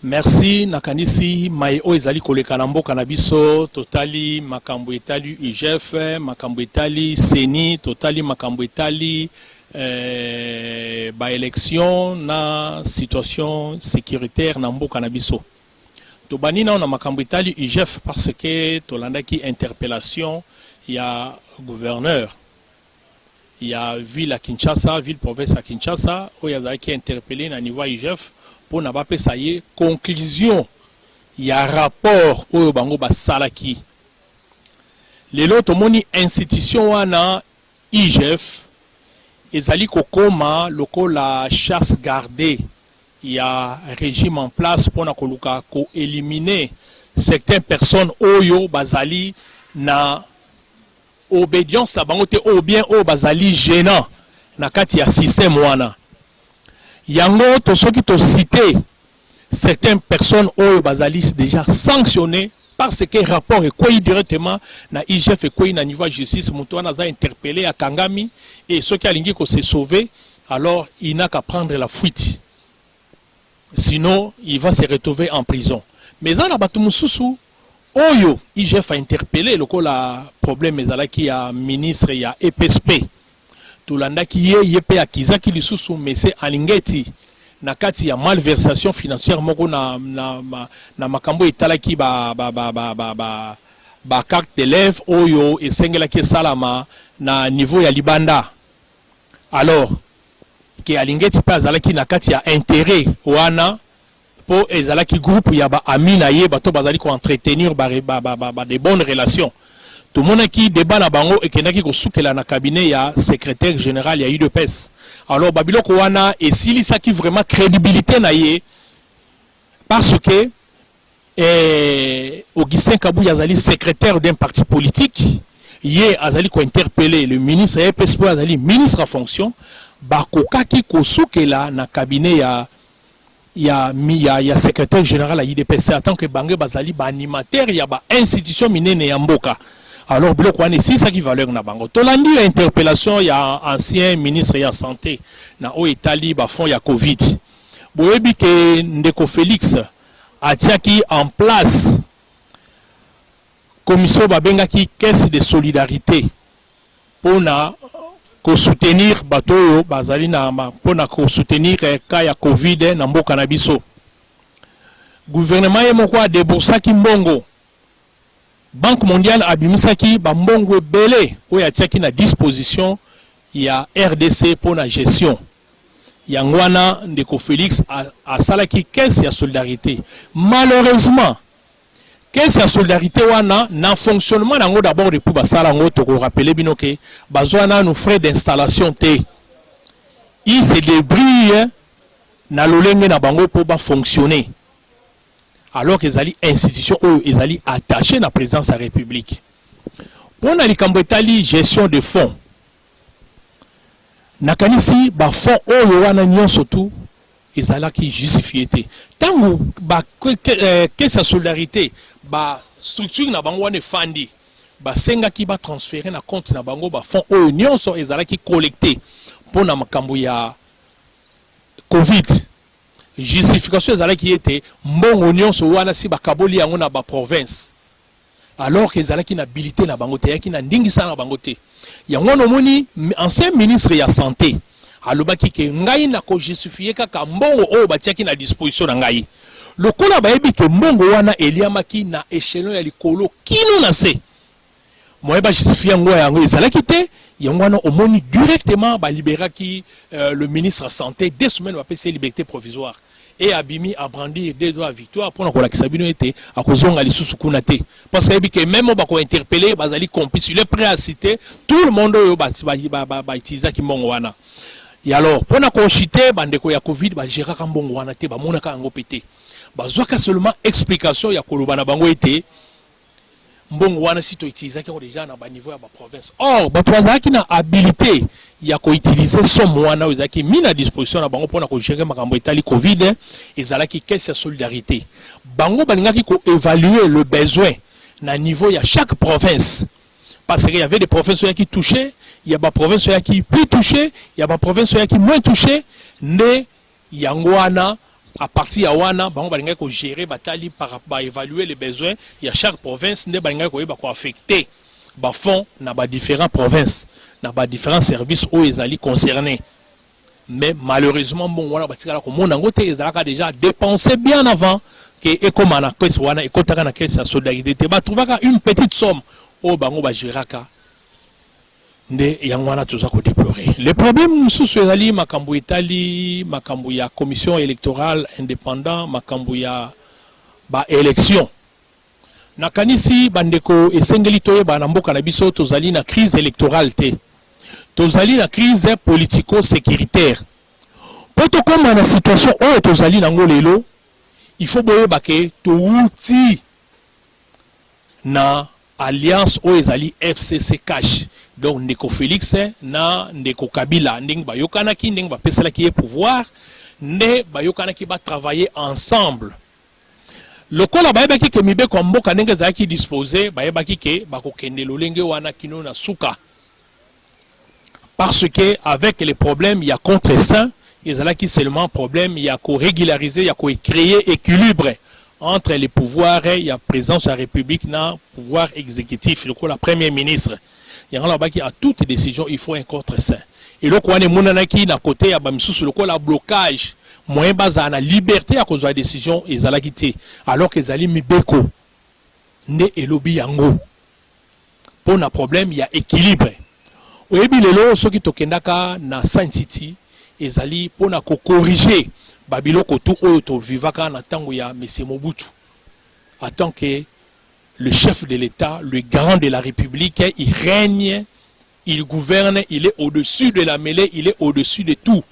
Merci nakanisi mai o ezali koleka na mboka na biso totali makambo etali IGF makambo etali CENI totali makambo etali ba élection na situation sécuritaire na mboka na biso to banina na makambo etali IGF parce que tolandaki interpellation ya gouverneur ya ville à Kinshasa ville province à Kinshasa où yazaki interpellé na niveau IGF pour n'a pas ça y est conclusion il y a rapport au bango basalaki les loto moni institution wana IGF ezali kokoma loko la chasse gardée il y a régime en place pour na koluka ko éliminer certaines personnes oyo bazali na obédience à bango te ou bien au bazali gênant na kati ya système wana yango to soki to cité certaines personnes au basalis déjà sanctionnées parce que rapport est quoi directement na IGF et quoi na niveau justice muto na za interpellé à Kangami et ceux qui alingi ko se sauver alors il n'a qu'à prendre la fuite sinon il va se retrouver en prison mais en abatu mususu oyo IGF a interpellé le la problème ezala qui a ministre ya EPSP tulanda ki ye akizaki lisusu mais c'est alingeti na kati ya malversation financière moko na makambo etalaki ba carte d'élève oyo esengelaki salama na niveau ya libanda alors ke alingeti pa azalaki na kati ya intérêt wana po ezalaki groupe ya ba amina ye bato bazali ko entretenir des bonnes relations. Tout le monde qui débat na bango et qui ko soukela na cabinet ya secrétaire général ya UDPS. Alors Babilo Kouana et s'il ça qui vraiment crédibilité na ye parce que Augustin Kabou Yazali secrétaire d'un parti politique ye azali ko interpeller le ministre EPSP azali ministre en fonction bakoka ki ko soukela na cabinet ya secrétaire général à UDPS en tant que bangé bazali ba animateur ya ba institution minene ya mboka. Alors, c'est ça qui valeur na bango. Tolandi l'interpellation, il y a ancien ministre de la santé, na o Italie, fond il y a Covid. Boebi que Ndeko Félix a tiaki en place commission babenga qui caisse de solidarité pour na ko soutenir bato bazali na pour na ko soutenir cas ya Covid na mboka na biso. Gouvernement yemo kwa déboursaki mbongo. Banque mondiale a bimisaki bambongo belé ou ya tiaki na disposition ya RDC pour la gestion. Yangwana Ndeko Félix a salaki caisse ya solidarité. Malheureusement, caisse ya solidarité wana na fonctionnement nango d'abord depuis basala ngo to ko rappeler binoke bazwana nos frais d'installation té. Il se débrouille na lolenge na bango pour ba fonctionner. Alors qu'ils allaient institution où ils allaient attacher la présidence de la République. Pour la Likambetali gestion de fonds, nakanisi ba fonds où wana nyon surtout ils allaient qui justifier. Tant que sa solidarité ba structure na bango wana fandi ba senga qui ba transférer na compte na bango ba fonds où nyon so ils allaient qui collecter pour na makambo ya Covid. Justification ezala qui était mbongo nyonso wana si bakaboli yango na ba province alors que ezala ki na habilité na bangote yaki na ndingisa na bangote yango no moni ancien ministre ya santé alobaki ke ngai na ko justifier kaka mbongo o batiaki na disposition na ngai lokola bayebi ke mbongo wana eliamaki na échelon ya likolo kino na se moyeba justifier yango ezala ki te yango wana omoni directement ba libéraki le ministre de santé 2 semaines va passer liberté provisoire et Abimi a brandi des doigts victoire pour la Kisabino était à cause de l'issue kunate parce que même on va interpeller bazali complice il est prêt à citer tout le monde ba utiliser ki mbongo wana et alors pour na conchiter bandeko ya Covid ba gérer ka mbongo wana te ba monaka ngo pété bazwaka seulement explication ya kolobana bango était mbongo wana si to utiliser ki déjà na ba niveau ya ba province or ba twazaki na habilité ya ko utiliser somme wana ozaki mis à disposition na bango pona ko gérer makambo etali Covid ezalaki caisse ya solidarité bango balingaki ko évaluer le besoin na niveau ya chaque province parce qu'il y avait des provinces qui touchaient il y a des provinces qui plus touchées il y a des provinces qui moins touchées ne yangwana à partir ya wana bango balinga ko gérer batali par évaluer les besoins ya chaque province nde balinga ko affecter ba fonds na ba différentes provinces na ba différents services où ils allaient concernés. Mais malheureusement bon wana batikala ko mona ngote ezalaka déjà dépensé bien avant que ekomana kwese wana ekotaka na caisse ya solidarité ba trouvaka une petite somme au bango ba géraka nde yangwana tuza ko déplorer. Le problème mususu ezali makambo etali makambo ya commission électorale indépendant makambo ya ba élection nakanisi bandeko esengeli toyeba na mboka na biso tozali na crise électorale te tozali na crise politico-sécuritaire. Pour to koma na situation oyo tozali nango lelo il faut boyeba ke touti na alliance oyo ezali FCC cash donc ndeko Félix na ndeko Kabila ndenge bayokanaki ndenge bapeselaki ye pouvoir nde bayokanaki ba travailler ensemble. Lokola bayebaki ke mibeko mboka ndenge ezalaki disposé bayebaki ke bakokende lolenge wana kino na suka. Parce que avec les problèmes, il y a contre-saint, il y a qui seulement problème, il y a qu'à régulariser, il y a qu'à créer équilibre entre les pouvoirs, il y a présence de la République, dans le pouvoir exécutif, le coup, la Premier ministre. Il y a là-bas qui a toute décision, il faut un contre-saint. Et le coup, on est monanaki d'un côté, il y a le coup, la blocage, moyen basé à la liberté à cause de la décision, ils allaient quitter. Alors qu'ils allaient mibeko, ne et lobby yango. Pour un problème, il y a équilibre. Oyebi lelo soki tokendaka na Saint City ezali pona ko corriger babiloko tout oyo to vivaka na tango ya Monsieur Mobutu en tant que le chef de l'État, le garant de la République, il règne, il gouverne, il est au-dessus de la mêlée, il est au-dessus de tout.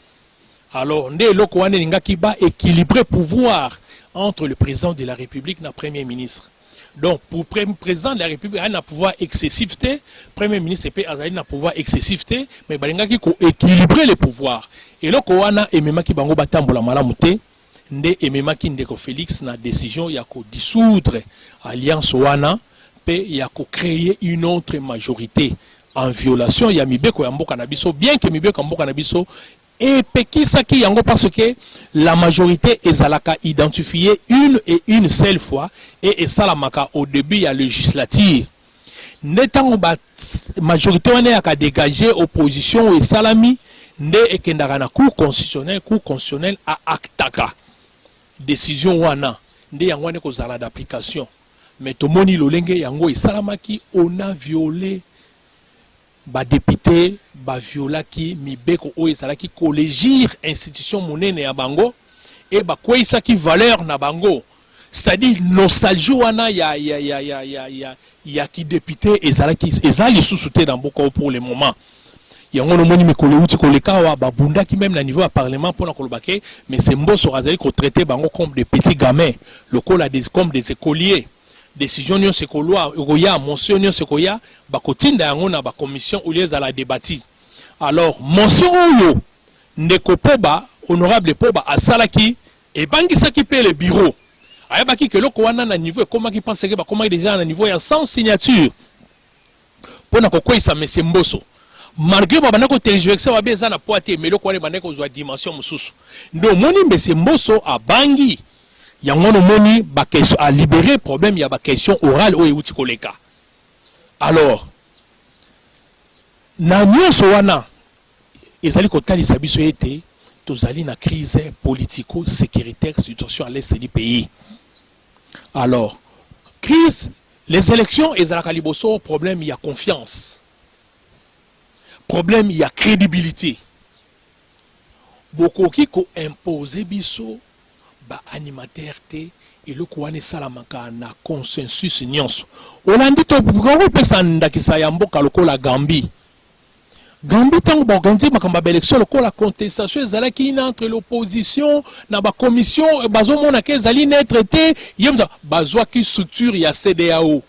Alors nde eloko wana ngaki ba équilibrer pouvoir entre le président de la République et le premier ministre. Donc, pour le président de la République, il y a un pouvoir excessif, le premier ministre peut avoir un pouvoir excessif, mais il y a équilibrer les pouvoirs. Et là, il y a un qui bango batambola malamute, nde ememaki ndeko Félix na décision ya ko dissoudre alliance wana pe ya ko créer une autre majorité en violation ya mibeko ya mboka na biso, bien que mibeko ya mboka na biso et pekisaki yango parce que la majorité ezalaka identifiée une seule fois et salamaka au début ya législature netango ba majorité wana ya ka dégager opposition et salami nde ekendaka na cour constitutionnel a actaka décision wana nde yango ne kozala d'application mais tomoni lolenge yango esalamaki on a violé ba député ba violaki mibeko o ezalaki collégir institution monene ya bango et ba kweisaki valeur na bango, c'est-à-dire nostalgie wana ya ki député ezali sous-souté dans beaucoup pour le moment. Yango no moni mikolo uti koleka wa babunda ki même na niveau à parlement pour na kolobake mais c'est mboso razali ko traiter bango comme des petits gamins, le kola des comme des écoliers. Décision nyo sekolwa oya motion nyo sekoya bakotinda yango na ba commission ou les à la débattre. Alors motion oyo ndeko Poba honorable Poba asalaki et bangisaki pe le bureau ayabaki ke loko wana na niveau comment qui pense que ba comment déjà na niveau ya 100 signatures pona kokwisa monsieur Mboso malgré babana ko tergiverser ba beza na poate mais loko wana bandeko zo dimension mususu ndo moni monsieur Mboso abangi yangono moni ba question à libérer problème ya ba question orale o euti koleka. Alors na nyonso wana ezali kotalisa biso ete tozali na crise politico sécuritaire situation à l'est du pays. Alors crise les élections ezalaka liboso problème il y a confiance, problème il y a crédibilité, bokoki ko imposer biso ba animateur te et le kouane salamaka na consensus nyonso olandi to bukoko pesa ndakisa ya mboka lokola Gambie tango ba organiser makamba ba élection lokola contestation ezalaki entre l'opposition na ba commission bazomona ke ezali netre te yemza bazwa ki structure ya CEDEAO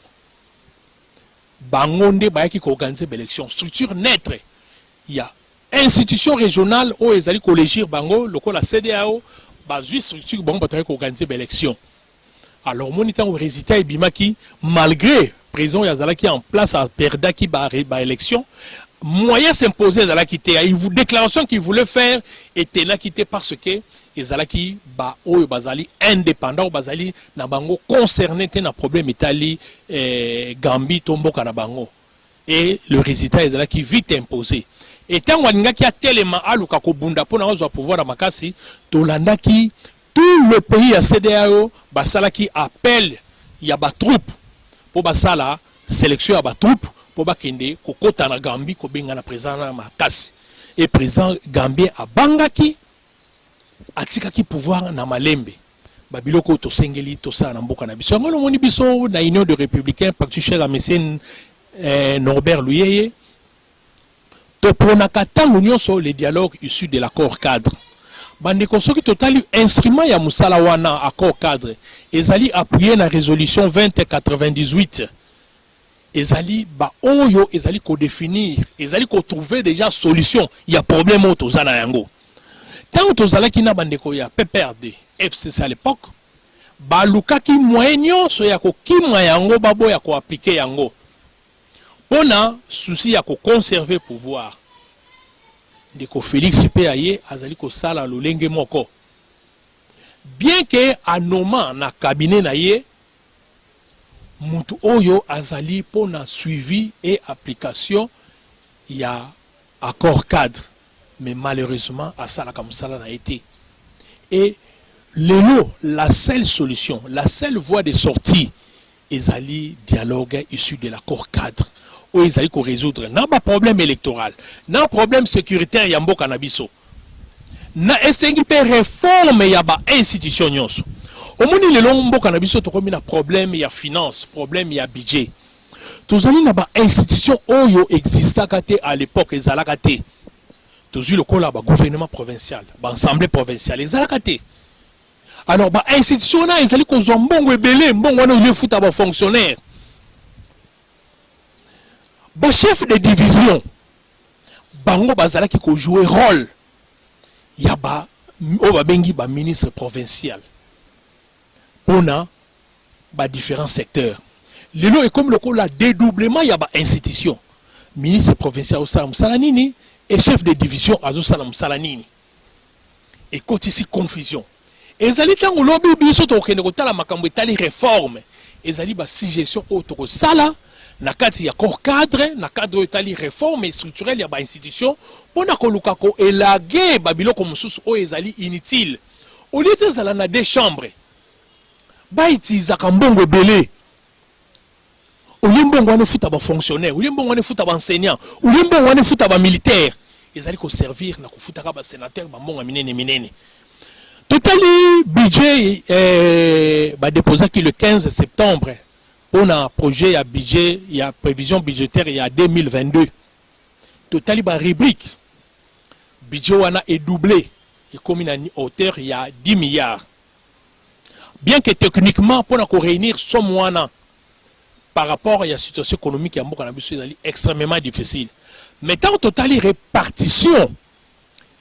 bangonde bayaki ko organiser ba élection structure neutre ya institution régionale o ezali collégir bango lokola CEDEAO bazui structure bon batay ko organiser l'élection. Alors monitant au résultat bimaki malgré président yazalaki en place à perdaki ba élection moyen s'imposer à la quitter. Une déclaration qu'il voulait faire était là quitter parce que les alaki ba oyo bazali indépendant bazali na bango concerné te na problème itali Gambie tomboka na bango et le résultat est là qui vite imposé et tant waninga ki a tellement aluka ko bunda pona ozo pouvoir na makasi tolanda ki tout le pays à CEDEAO basala qui appelle ya ba troupe pour basala sélection ya ba troupe pour bakende ko kota na Gambie ko benga na président na makasi et président gambien a bangaki atika ki pouvoir na malembe babiloko to sengeli to sa na mboka na biso ngolo moni biso na union de républicains pactu cher à monsieur Norbert Luyeye to pronaka tango nyonso les dialogues issus de l'accord cadre bandeko soki totali instrument ya musala wana accord cadre ezali appuyé na résolution 2098 ezali ba oyo ezali ko définir ezali ko trouver déjà solution ya problème auto zana yango. Tant que tozalaki na bandeko ya PPRD FCC à l'époque balukaki moyen so ya ko kimwa yango babo ya ko appliquer yango pona souci ya ko conserver pouvoir ndeko Félix Péaye azali ko sala lolenge moko bien que anoma na cabinet na ye mutu oyo azali pona suivi et application ya accord cadre. Mais malheureusement, à ça, comme ça, n'a été. Et la seule solution, la seule voie de sortie, ils allaient dialogue issu de l'accord cadre. Où ils allaient résoudre. N'a pas problème électoral, n'a problème sécuritaire, yambo cannabiso. N'a essayé de réforme, yaba institution nyonso. Au moins, les longs cannabiso, tu as problème, il y a finance, problème, il y a budget. Tous allez n'a institution oyo exista à l'époque, ils allaient toujours le col là gouvernement provincial, assemblée provinciale, les alakaté. Alors bah institution là, ils allaient causer un bon rebelle, bon on a fout à fonctionnaire. Bah chef de division, bango bazala qui jouer rôle. Ya ba bengi ba ministre provincial. On a ba différents secteurs. Le lot est comme le col là dédoublement ya ba institution. Ministre provincial au Salanini et chef de division Azo Salam Salanini. Et quand ici confusion. Et zali tango lobi biso to kende ko tala makambo etali réforme. Et zali ba suggestion auto sala na kati ya corps cadre, na cadre etali réforme structurelle ya ba institution pona ko luka ko elage babiloko mususu o ezali inutile. Au lieu de zala na deux chambres. Ba itiza kambongo belé. Ulimbo ngwane futa ba fonctionnaire, ulimbo ngwane futa ba enseignant, ulimbo ngwane futa ba militaire. Ils allaient servir na kufuta ba sénateur ba mbonga minene. Totali budget ba déposé qui le 15 septembre pour un projet à budget, il y a prévision budgétaire il y a 2022. Totali ba rubrique budget wana est doublé et comme une hauteur il y a 10 milliards. Bien que techniquement pour réunir somme wana par rapport à la situation économique extrêmement difficile. Mais tant total répartition,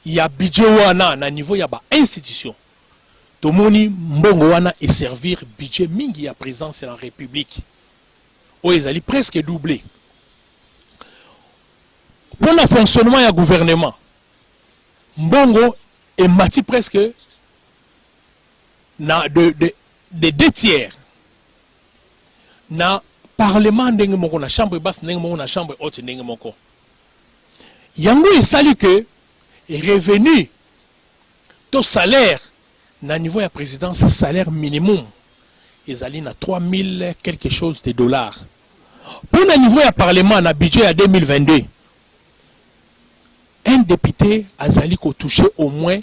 il y a budget wana na niveau il y a institution. Tomoni mbongo wana et servir budget mingi à présence en République. Où ils allaient presque doubler. Pour le fonctionnement du gouvernement, mbongo est mati presque na de 2 tiers. Na Parlement ndenge moko na chambre basse ndenge moko na chambre haute ndenge moko. Yango esali que revenu to salaire na niveau ya présidence salaire minimum ezali na 3000 quelque chose de dollars. Pour le niveau ya parlement na budget à 2022 un député azali ko toucher au moins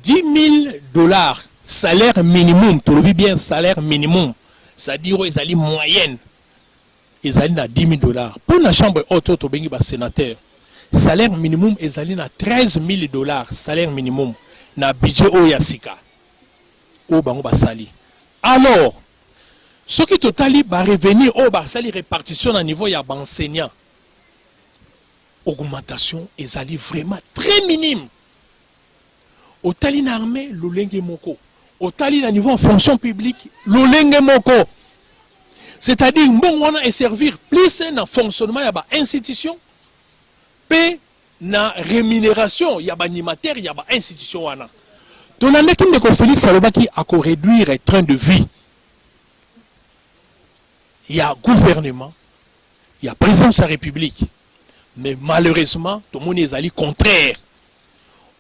10 000 dollars salaire minimum, tu le bien salaire minimum, c'est-à-dire ezali moyenne. Ils allaient à 10 000 dollars. Pour la chambre haute, tu bengi ba sénateur. Salaire minimum, ils allaient à 13 000 dollars. Salaire minimum. Na budget o yasika. O bango basali. Alors, ce qui totali va revenir au basali répartition à niveau ya enseignant. Augmentation, ils allaient vraiment très minime. Au tali na armée, l'olenge moko. Au tali na niveau en fonction publique, l'olenge moko. C'est-à-dire, bon, on a servir plus un fonctionnement, il y a une institution. pe na rémunération ya ba animateur ya ba institution wana to na ndeki ndeko Félix alobaki ako réduire train de vie ya gouvernement ya présidence de la République mais malheureusement tout le monde est allé contraire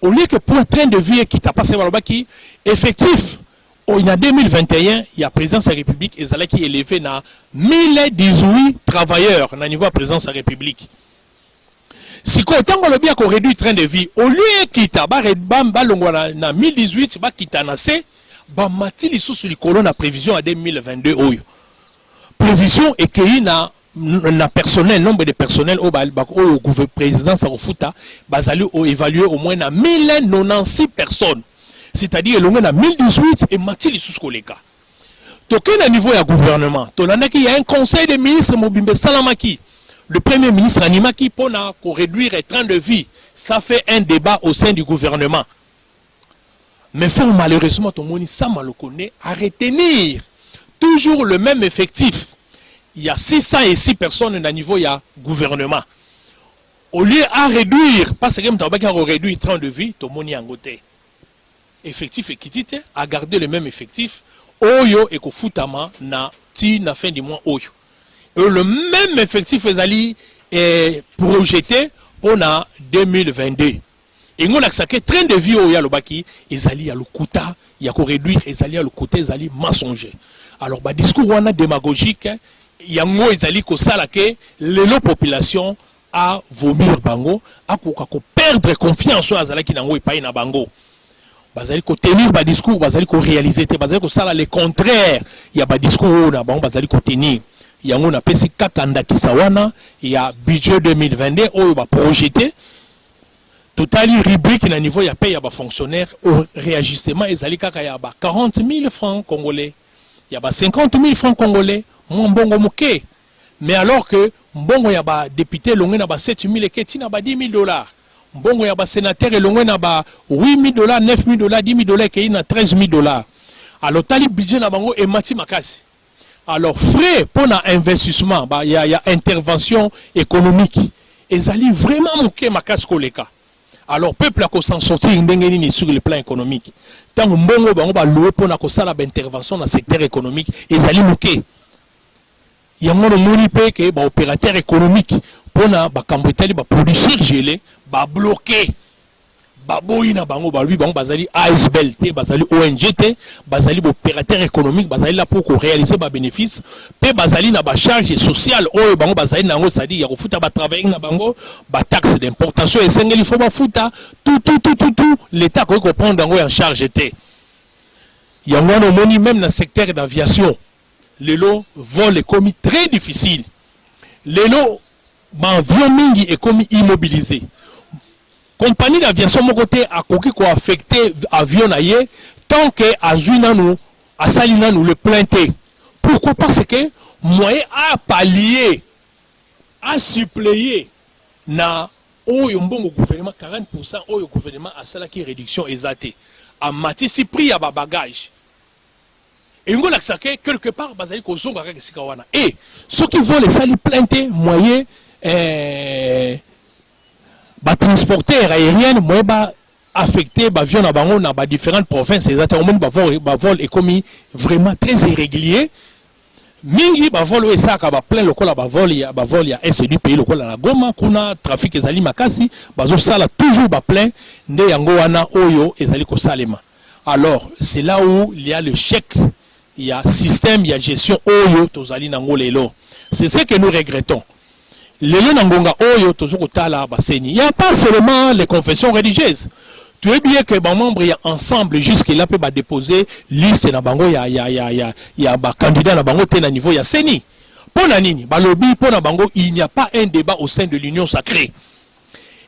au lieu que pour un train de vie qui t'a passé balobaki effectif en 2021 il y a présidence de la République et ça qui élevé na 1018 travailleurs na niveau de présidence de la République. Si quand on le bien qu'on réduit le train de vie, au lieu quitta na 1018 ba quitta na c ba mati li sous les colonnes à prévision à 2022 oyo. Prévision et qu'il na personnel nombre de personnel au président sa futa bazali au évalué au moins na 1096 personnes. C'est-à-dire l'on a 1018 et mati li sous koleka. Toké na niveau ya gouvernement, il y a un conseil des ministres Mobimbe Salamaki. Le premier ministre Animaki pour réduire le train de vie, ça fait un débat au sein du gouvernement. Mais faut malheureusement, tout le monde le connaît, à retenir toujours le même effectif. Il y a 606 personnes à niveau du gouvernement. Au lieu à réduire, parce que on réduit le train de vie, tout le monde est en côté. Effectif et quittité, à garder le même effectif, Oyo et Kofutama na fin du mois Oyo. Le même effectif est projeté pour 2022. Et nous avons que train de vie au Yalobaki, ils allaient à l'Okuta, il y a qu'à réduire, ils allaient à l'Okuta, ils allaient mensonger. Alors, le discours démagogique, il y a un ils allaient que ça, la population à vomir bango, à perdre confiance aux Azala qui n'ont pas na bango. Bazali ko tenir ba discours, bazali ko réaliser, bazali ko ça le contraire, il y a ba discours na bango, bazali ko tenir. Il y a un pesi kakanda kisawana, il y a budget 2022 où va projeter total rubrique na niveau ya paye ya fonctionnaire au réajustement ezali kaka ya 40 000 francs congolais, il y a 50 000 francs congolais, mbongo muke. Mais alors que mbongo ya ba député longwe na ba 7 000 et ketina ba 10 000 $. Mbongo ya ba sénateur longwe na ba 8 000 $, 9 000 $, 10 000 $, ke na 13 000 $. Alors tali budget na bango e mati makasi. Alors, frais pour l'investissement, il y a intervention économique. Ils allaient vraiment manquer ma casse koleka. Alors, peuple a s'en sortir sur le plan économique. Tant que mbongo va louer pour l'intervention dans le secteur économique, ils allaient manquer. Il y a un monipe que l'opérateur économique pour les produits gelés, bloquer. Baboina bango balui bango bazali ASBL te bazali ONG te bazali opérateur économique bazali là pour réaliser ba bénéfice pe bazali na ba charge sociale oyo bango bazali nango sadi ya kofuta ba travailler na bango ba taxe d'importation et sengeli faut ba futa tout l'état ko prendre bango en charge te yango no moni même dans secteur d'aviation lelo vol est commis très difficile lelo ba avion mingi est commis immobilisé. Compagnie d'aviation mon côté a coquille quoi affecté avion naie tant que azuina nous a salina nous le planter. Pourquoi? Parce que moyen à pallier à suppléer na au yombongo gouvernement 40% au gouvernement a cela qui réduction exatée a matisi prix à bagage et on a que quelque part basali ko zonga ka sikawana et ceux qui veulent les sali planter moyen transporteur aérien moi affecté avion na bango na différentes provinces exactement vol est commis vraiment très irrégulier mingi vol ça ka plein lokola vol ya est du pays lokola na Goma kuna trafic ezali makasi bazo sala toujours plein nde yango wana oyo ezali ko salema. Alors c'est là où il y a le chèque, il y a système, il y a gestion oyo tozali nango lelo. C'est ce que nous regrettons. Il n'y a pas seulement les confessions religieuses. Tu es bien que les membres ensemble jusqu'à peut déposer liste na bango ya candidat na bango te na niveau ya seni. Pour na nini balobi pour na bango il n'y a pas un débat au sein de l'union sacrée.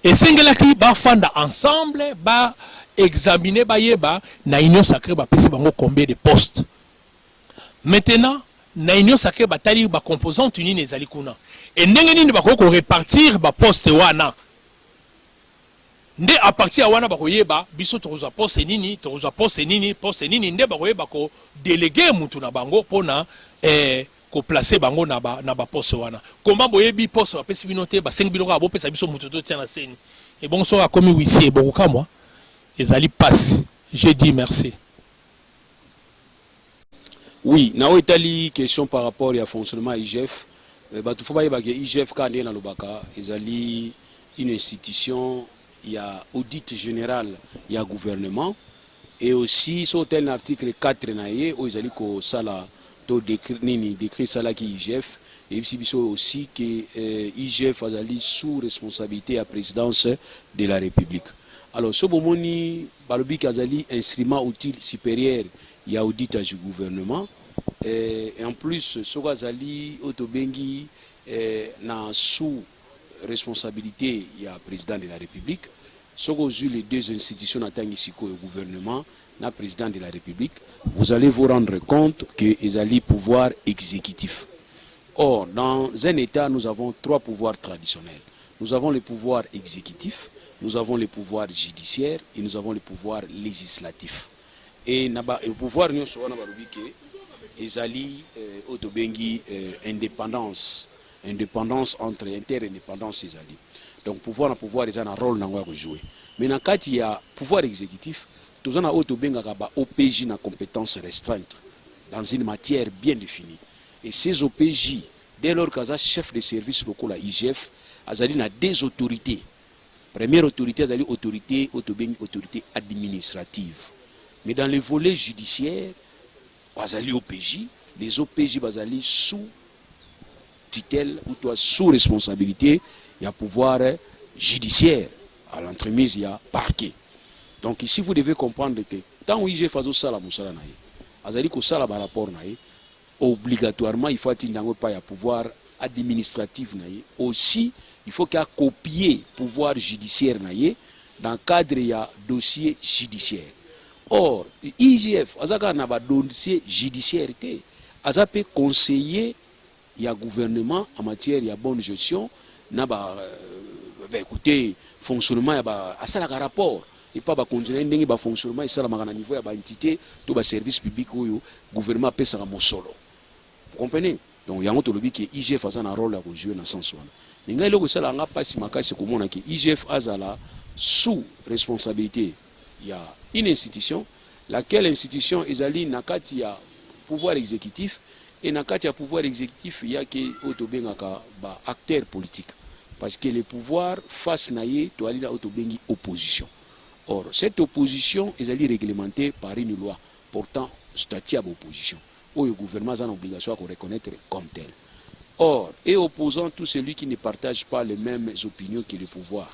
Et sengela ki ba fanda ensemble ba examiner ba yeba na union sacrée ba pesi bango combien de postes. Maintenant na union sacrée ba tali ba composante unine ezali kuna. Et ndenge nini bako répartir ba poste wana nde à partir ya wana bako yeba biso toza poste nini nde bako yeba ko déléguer mutu na bango pona ko placer bango na ba poste wana. Comment boyebi poste ba pesi binote ba 5 biloko abo pesa biso mututo tia na scène. Et bon so a comme huissier bokuka moi. Ezali passe. J'ai dit merci. Oui, na otali question par rapport au fonctionnement IGF. Tout faut pas que IGF quand est dans le baka, ezali une institution, il y a audit général, il y a gouvernement et aussi sur tel article 4 naie où ezali ko sala to décrit sala qui IGF et puis aussi que IGF ezali sous responsabilité à présidence de la République. Alors ce moment ni balobi kazali instrument utile supérieur il y a audit du gouvernement et en plus Sogazali Otobengi na sous responsabilité il y a président de la République. Sogozu les deux institutions n'atteignent ici au gouvernement na président de la République. Vous allez vous rendre compte que ils allaient pouvoir exécutif. Or dans un État nous avons trois pouvoirs traditionnels. Nous avons le pouvoir exécutif, nous avons le pouvoir judiciaire et nous avons le pouvoir législatif. Et le pouvoir nous sommes ezali otobengi indépendance entre interindépendance ezali. Donc pouvoir ils ont un rôle dans jouer. Mais dans cas il y a pouvoir exécutif, tous on a otobenga ba OPJ na compétence restreinte dans une matière bien définie. Et ces OPJ dès lors qu'un chef de service local à IGF azali na des autorités. Première autorité azali autorité administrative. Mais dans le volet judiciaire, bazali OPJ, les OPJ bazali sous tutelle ou toi sous responsabilité, il y a pouvoir judiciaire. À l'entremise, il y a parquet. Donc ici, vous devez comprendre que tant que IGF faisait ça, azali ko sala ba rapport naïe, obligatoirement, il faut atteindre pas un pouvoir administratif naïe. Aussi, il faut qu'il y ait copier pouvoir judiciaire naïe dans le cadre il y a dossier judiciaire. Or, IGF, azaka na ba dossier judiciaire té, azapé conseiller il y a gouvernement en matière il y a bonne gestion, na ba écoutez fonctionnement ya ba asala ka rapport et pas ba continuer ndenge ba fonctionnement et sala makana niveau ya ba entité to ba service public oyo gouvernement pesa ka mosolo. Vous comprenez? Donc yango to lobi que IGF a un rôle à jouer dans sens wana. Ninga loko sala nga pasi makasi ko mona que IGF azala sous responsabilité. Il y a une institution, laquelle institution ezali nakati ya pouvoir exécutif et nakati ya pouvoir exécutif il y a que otobengaka ba acteur politique parce que les pouvoirs face naie to ali la otobengi opposition. Or cette opposition ezali réglementée par une loi portant statut à l'opposition où le gouvernement a une obligation à reconnaître comme tel. Or et opposant tout celui qui ne partage pas les mêmes opinions que le pouvoir.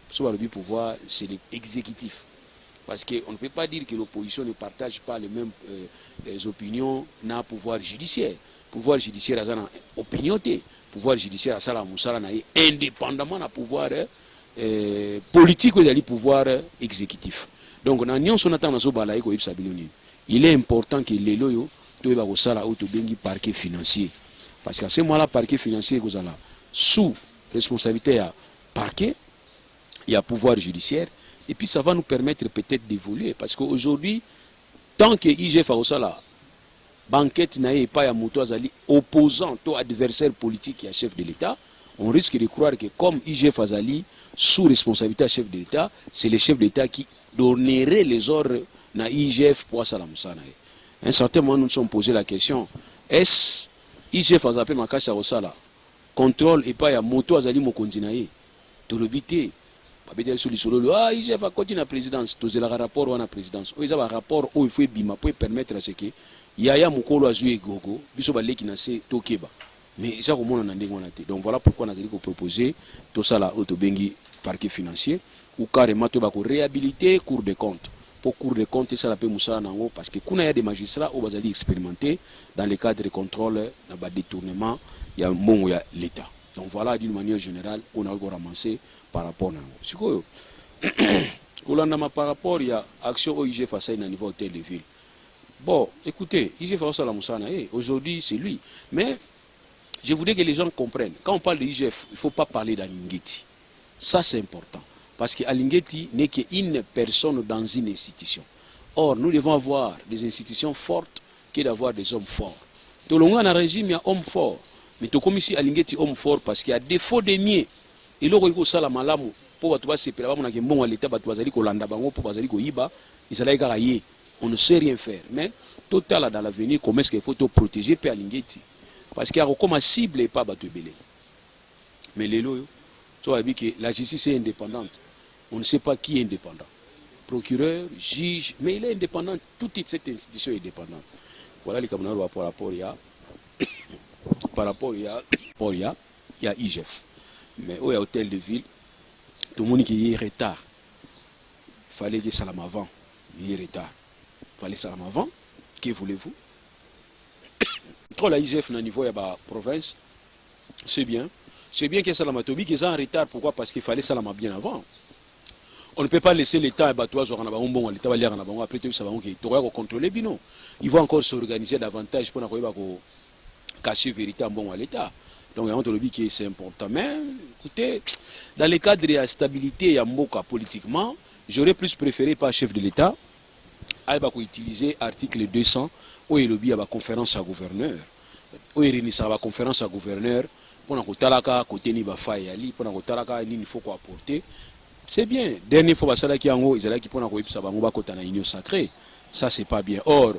Soit le pouvoir c'est l'exécutif. Parce qu'on ne peut pas dire que l'opposition ne partage pas les mêmes opinions dans le pouvoir judiciaire. Le pouvoir judiciaire a une opinion. Le pouvoir judiciaire a indépendamment du pouvoir politique ou du pouvoir exécutif. Donc, il est important que les loyaux soient parquet financier. Parce qu'à ce moment-là, le parquet financier est sous responsabilité à parquet, il y a pouvoir judiciaire. Et puis ça va nous permettre peut-être d'évoluer. Parce qu'aujourd'hui, tant que IGF a ça, banquette n'a pas à Moutouazali opposant au adversaire politique et à chef de l'État, on risque de croire que comme IGF Azali, sous responsabilité à chef de l'État, c'est le chef d'État qui donnerait les ordres à IGF pour ça. À un certain moment, nous nous sommes posé la question, est-ce IGF Azapé Makasha Osala contrôle et pas à Moutouazali Mokondinaye, tout le bité. Ah, IGF a continué la présidence, tous les rapports à la présidence. Ils ont un rapport où il faut bima pour permettre à ce que Yaya Mukolo a joué Gogo, Bisobale qui n'a pas Tokeba. Mais ça, comment on a dit. Donc voilà pourquoi on a dit qu'on proposait tout ça là, Autobengi parquet financier, ou carrément tu vas réhabiliter Cour des comptes. Pour Cour des comptes, ça la paix Moussa Nango, parce que quand il y a des magistrats, on va expérimenter dans le cadre de contrôle, dans le détournement, il y a un bon l'État. Donc voilà, d'une manière générale, on a ramassé par rapport à nous. Par rapport à l'action OIG face à un niveau hôtel de ville. Bon, écoutez, IGF face à la Moussana, aujourd'hui c'est lui. Mais je voudrais que les gens comprennent. Quand on parle de IGF, il ne faut pas parler d'Alingeti. Ça c'est important. Parce qu'Alingeti n'est qu'une personne dans une institution. Or, nous devons avoir des institutions fortes que d'avoir des hommes forts. tolonga na régime ya homme fort mais tokomisi alingeti homme fort parce qu'il y a défaut de mieux eloko ekosala malamu mpo bato basepela bamonaka mbongo ya leta bato bazali kolanda bango mpo bazali koyiba ezalaki kaka ye on ne sait rien faire mais totala dans l'avenir comment est-ce qu'il faut te protéger mpe alingeti parce qu'il y a akokoma cible epa bato ebele mais lelo oyo so babi ke la justice est indépendante on ne sait pas qui est indépendant procureur juge mais il est indépendant toute cette institution est indépendante voilà les camarades par rapport à IGF mais au hôtel de ville tout le monde qui est retard fallait que ça l'am avant il est retard fallait ça l'am avant que voulez-vous trop la IGF na niveau ya ba province c'est bien que ça l'am tobi qu'ils sont en retard pourquoi parce qu'il fallait ça l'am bien avant on ne peut pas laisser l'État battre sur un bon l'État va lire en avant après tout ça va qui doit contrôler bino ils vont encore s'organiser davantage pour n'avoir cacher vérité en bon à l'État donc on te le dit que c'est important mais écoutez dans le cadre de la stabilité ya mboka politiquement j'aurais plus préféré pas chef de l'État à utiliser article 200 où il lobby à la conférence à gouverneur où il réunit à la conférence à gouverneur pour que talaka côté ni ba faille ali pour que talaka ni il faut quoi apporter c'est bien dernière fois basala ki yango ils allaient qui pour na ko ipsa bango ba kota na union sacrée ça c'est pas bien or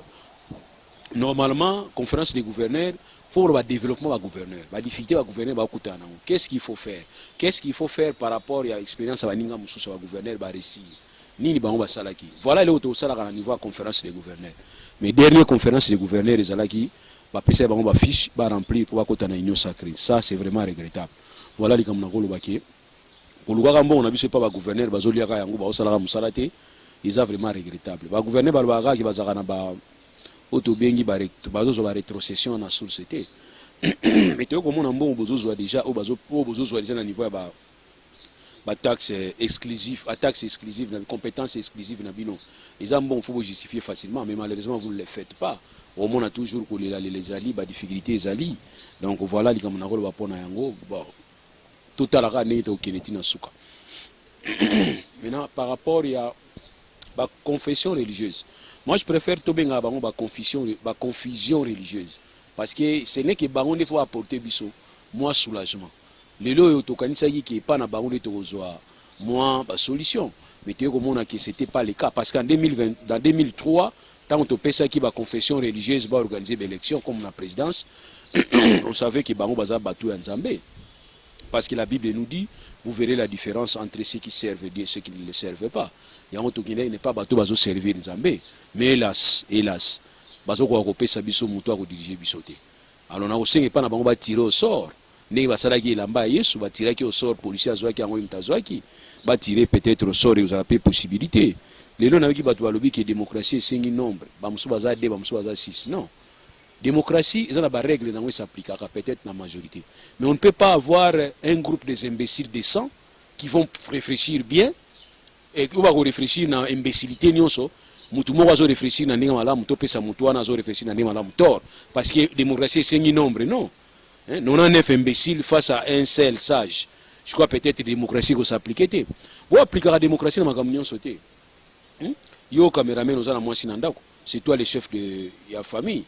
normalement conférence des gouverneurs faut le développement du gouverneur la difficulté du gouverneur ba kota na qu'est-ce qu'il faut faire par rapport à l'expérience à ninga mususu wa gouverneur ba réussir nini bango basala ki voilà le auto sala na niveau conférence des gouverneurs mais dernière conférence des gouverneurs ils allaient qui ba pesa bango ba fiche ba remplir pour ba kota na union sacrée ça c'est vraiment regrettable voilà les comme na ko lobaki pour le gars bon on a vu c'est pas ba gouverneur bazoliaka yango ba osala musala te ils a vraiment regrettable ba gouverneur ba lobaka ki bazaka na ba auto bengi ba bazo ba rétrocession na source te mais tu comme on bon bozo déjà au bozo déjà na niveau ya ba taxe exclusive na compétence exclusive na bino ils ont bon faut justifier facilement mais malheureusement vous ne le faites pas au moins on a toujours que les ali ba difficulté les ali donc voilà li comme na ko ba pona yango bon total à n'est au Kénétina Souka. Maintenant, par rapport à la confession religieuse, moi je préfère tomber dans la confusion religieuse. Parce que ce n'est que baron il faut apporter biso, moi soulagement. Les lois autocanisés qui est pas na baron de tozoa, moi solution. Mais tu vois que c'était pas le cas parce qu'en 2003, tant on peut ça qui la confession religieuse va organiser des élections comme la présidence, on savait que baron baza battu en Zambie. Parce que la Bible nous dit, vous verrez la différence entre ceux qui servent Dieu et ceux qui ne le servent pas. Il y a un autre qui n'est pas bateau bazo servir Nzambé. Mais hélas, bazo ko ko pesa biso muto ko diriger bisoté. Alors na osenga pas na bango ba tirer au sort. Ne ba sala ki lamba Yesu ba tirer ki au sort policier azwaki yango mtazwaki. Ba tirer peut-être au sort et vous avez possibilité. Les lois na ki bato balobi que démocratie est singi nombre. Ba muso baza 2, ba muso baza 6. Non. Démocratie, ils ont la règle qui s'applique peut-être dans la majorité. Mais on ne peut pas avoir un groupe des imbéciles décents qui vont réfléchir bien et qui vont réfléchir dans l'imbécilité. Tout le monde va réfléchir dans le tort. Parce que la démocratie, c'est un nombre. Non. 99 imbéciles face à un seul sage. Je crois peut-être que la démocratie va s'appliquer. Vous appliquez la démocratie dans la communauté sauté. Yo caméraman, c'est toi le chef de la famille.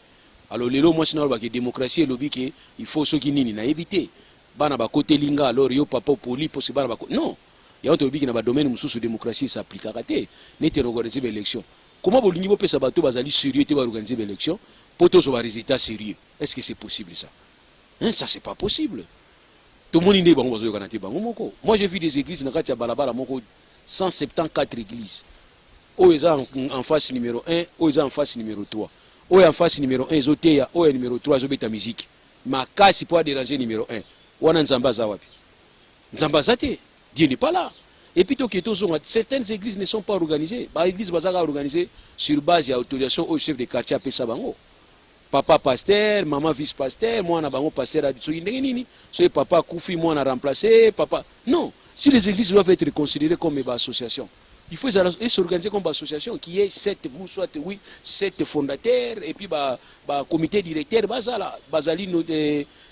Alors les lois moi sinon la démocratie lobby que il faut ceux qui nini na éviter bana ba côté linga alors yo papa poli pour se bana ba non il y a un lobby qui na ba domaine mususu démocratie s'applique à rater n'était organiser l'élection comment bolingi bo pesa bato bazali sérieux te ba organiser l'élection pour tous les résultats sérieux est-ce que c'est possible ça ça c'est pas possible tout le monde n'est pas bon organiser bango moko moi j'ai vu des églises na kati ya balabala moko 174 églises où ils ont en face numéro 1 où ils ont en face numéro 3 Oya en face numéro 1, Zoteya, Oya numéro 3, Zobeta musique. Ma casse pour déranger numéro 1. Wana Nzambaza wapi. Nzambaza te. Dieu n'est pas là. Et puis certaines églises ne sont pas organisées. Bah église bazaka organisée sur base de autorisation au chef de quartier à Sabango. Papa pasteur, maman vice pasteur, moi na bango pasteur à so nini. So papa Koufi moi na remplacé, papa. Non, si les églises doivent être considérées comme des associations. Il faut s'organiser comme une association qui est 7 ou soit 7 fondateurs et puis bah comité directeur bazali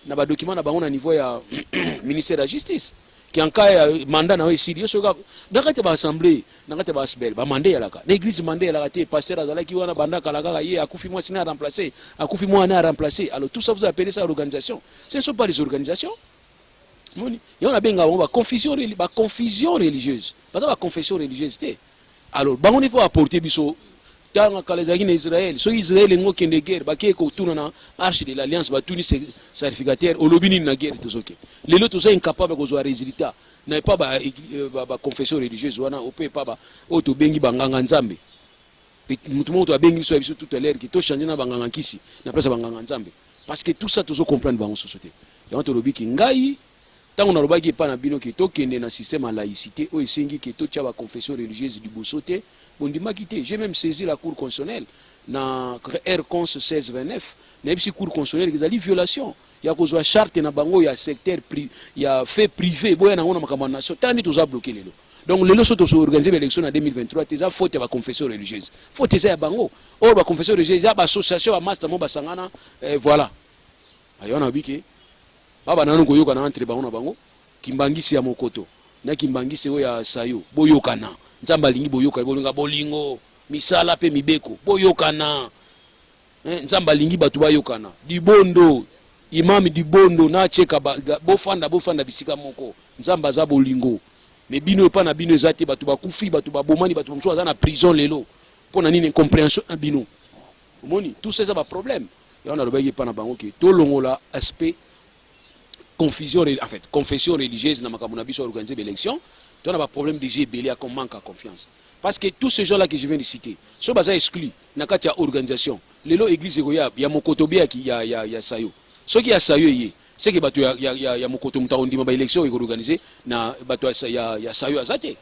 na ba document na bango na niveau ya ministère de la justice qui en cas mandat na esili so ka nakati ba assemblée nakati ba asbel ba mandat ya laka l'église mandat ya laka te pasteur azala ki wana banda kala kaka ye akufi moi sina remplacer akufi moi na remplacer. Alors tout ça vous appelez ça l'organisation. Ce ne sont pas des organisations. Il y a une confusion religieuse. Parce que la confession religieuse était. Alors on il faut apporter biso dans les Israël, so Israël ngo kende guerre ba ke ko tuna na arche de l'alliance ba tuni certificataire au lobby na guerre tout ok. Les autres sont incapables de voir résultat. N'a pas ba confession religieuse wana on peut pas ba auto bengi banganga nzambe. Mutu moto abengi so biso tout à l'heure qui to changer na banganga kisi na place banganga nzambe. Parce que tout ça tous comprendre ba société. Et on to lobby ki ngai tant on a robaki pas na bino ki to kende na système à laïcité o esengi ki to tia ba confession religieuse du bosote. J'ai même saisi la Cour constitutionnelle dans R-Cons 1629. Il y a une Cour constitutionnelle qui a dit violation. Il y a une charte, il y a un secteur, il y a fait privé, il y a une nation. Tant que tout a bloqué les lois. Donc les lois sont organisées l'élection en 2023, il y a faute de la confession religieuse. Faute de la bango. Or, la confession religieuse, il y a une association à Master Mobasangana. Voilà. Il y a un habit Baba nanu koyoka na entre bango na bango. Kimbangisi ya Mokoto. Na kimbangisi ya Sayo. Boyokana. Nzamba lingi boyoka bolinga bolingo misala pe mibeko boyokana nzamba lingi batu bayokana dibondo imami dibondo na cheka bofanda bisika moko nzamba za bolingo me bino pa na bino ezate batu bakufi batu babomani batu mso za na prison lelo pona nini incompréhension na bino omoni tout ça ba problème et on a lobaki pa na bango ke to longola aspect confusion en fait confession religieuse na makambo na biso organiser l'élection. On a un problème de GBL qu'on manque à confiance. Parce que tous ces gens-là que je viens de citer, sont basés exclus dans la organisation. Les lois églises, il y a mon côté qui y a Sayo. Ce qui y a Sayo, c'est que il y a mon côté où on dit élection est organisée, il y a Sayo à Zate.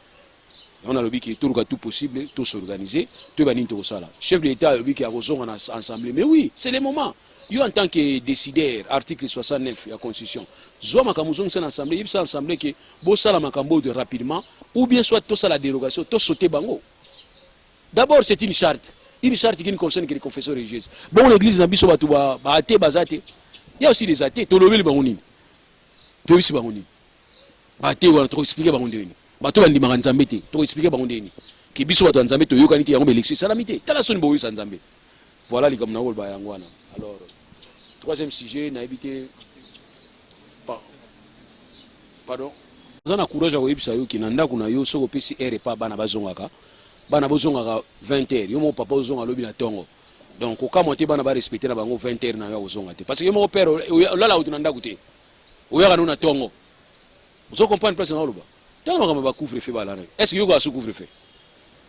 On a le but qui est tout possible, tout s'organiser, tout va tout ça là. Chef de l'État, le but qui a raison en assemblée. Mais oui, c'est le moment. Yo en tant que décideur, article 69 de la Constitution, soit makamuzon c'est l'assemblée, il faut assemblée que bo sala makambo de rapidement, ou bien soit tout ça la dérogation, tout sauter bango. D'abord c'est une charte qui ne concerne que les confessions religieuses. Bon l'église n'a biso batu ba athée bazate. Il y a aussi des athées, to lobeli bangoni. To bisi bangoni. Ba athée on trop expliquer bangoni. Ba to bandi maranzambe te, to expliquer bangoni. Ki biso batu nzambe to yokani te yango élection salamité. Tala soni bo yo nzambe. Voilà les comme na wol ba yangwana. Alors troisième sujet, n'a évité. Pardon. Zana courage à oubisa yo ki nanda kuna yo soko PCR pas bana bazongaka. Bana bazongaka 20h. Yo mo papa ozonga lobi na tongo. Donc au cas monter bana ba respecter na bango 20h na yo ozonga te. Parce que yo mo père là là utunanda kuté. Oya kana na tongo. Vous comprenez place na loba. Tellement comme ba couvre feu bala. Est-ce que yo ga sous couvre feu?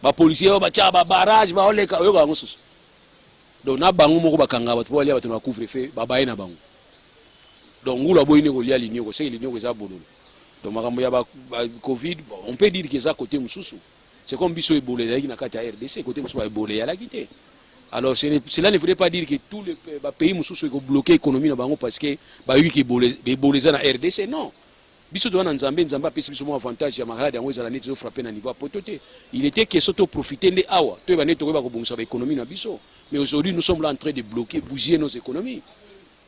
Ba policier ba tia ba barrage ba oleka yo ga ngosusu. Donc na bango moko bakanga batu balia batu na couvre feu babaye na bango. Donc ngula boyine ko lia linyo ko c'est linyo ko za bololo. Donc makambo ya ba Covid, on peut dire que ça côté mususu. C'est comme biso Ebola qui na kati ya RDC côté mususu Ebola ya la quitté. Alors cela ne voudrait pas dire que tous les pays mususu ko bloquer l'économie na bango parce que ba yu ki Ebola za na RDC non. Biso doit nzambe pesi biso mo avantage ya malade yango ezala neti zo frapper na niveau pototé. Il était que soto profiter de awa. To ba neto ba ko bongisa ba économie na biso. Mais aujourd'hui nous sommes là en train de bloquer, bousiller nos économies.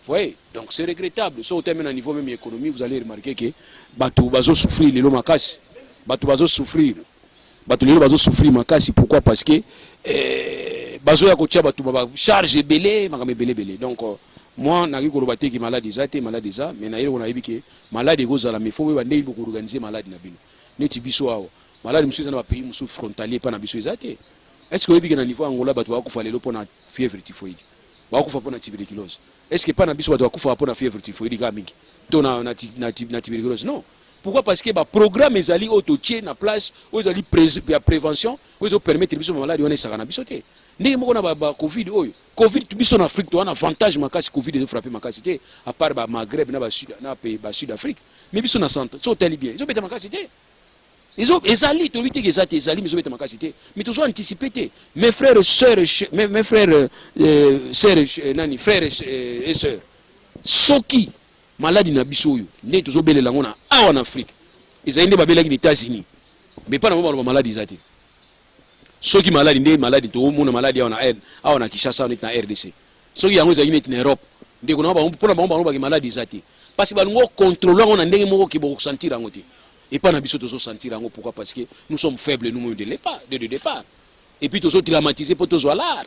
Vous voyez, donc c'est regrettable. Si on termine à niveau même économie, vous allez remarquer que bateau bazo souffrir les lomakasi, bateau bazo souffrir, bateau les bazo souffrir makasi. Pourquoi? Parce que bazo ya kotia bateau baba charge belé, makame belé. Donc moi nagi korobate qui malade des ça, mais naïre on a vu que malade goza la mais faut ba ndei beaucoup organiser malade na bino. Neti biso awo. Malade monsieur na ba pays musu frontalier pas na biso ezate. Est-ce que vous avez vu que niveau Angola bateau ba kufa lelo pona fièvre typhoïde? Ba kufa pona tuberculose. Est-ce que pas na biso bateau ba kufa pona fièvre typhoïde ka mingi? To na tuberculose non. Pourquoi? Parce que ba programme ezali autotier na place où ezali prévention, où ils permettre biso malade on esaka na biso te. Ndenge moko na ba Covid oyo. Covid biso na Afrique to on avantage makasi Covid de frapper makasi te à part ba Maghreb na ba Sud Afrique. Mais biso na santé, so tali bien. Ils ont beta makasi te. Ils ont ezali to bité que ezali ezali mais ils ont beta makasi te. Mais toujours anticiper. Mes frères et sœurs mes frères nani frères et sœurs. Soki maladie na biso oyo ndé toujours belela ngona awa na Afrique. Ezali ba belaki les États-Unis. Mais pas na ba maladie zati. Ceux qui malades, des malades, tout le monde malade, on a Kinshasa, on est en RDC. Ceux qui ont en Europe, on a malades. Parce que nous contrôlons, on a des gens qui vont sentir en côté. Et pas n'abisso tous sentir en pourquoi parce que nous sommes faibles nous-mêmes de départ. Et puis tous dramatiser pour tous l'art.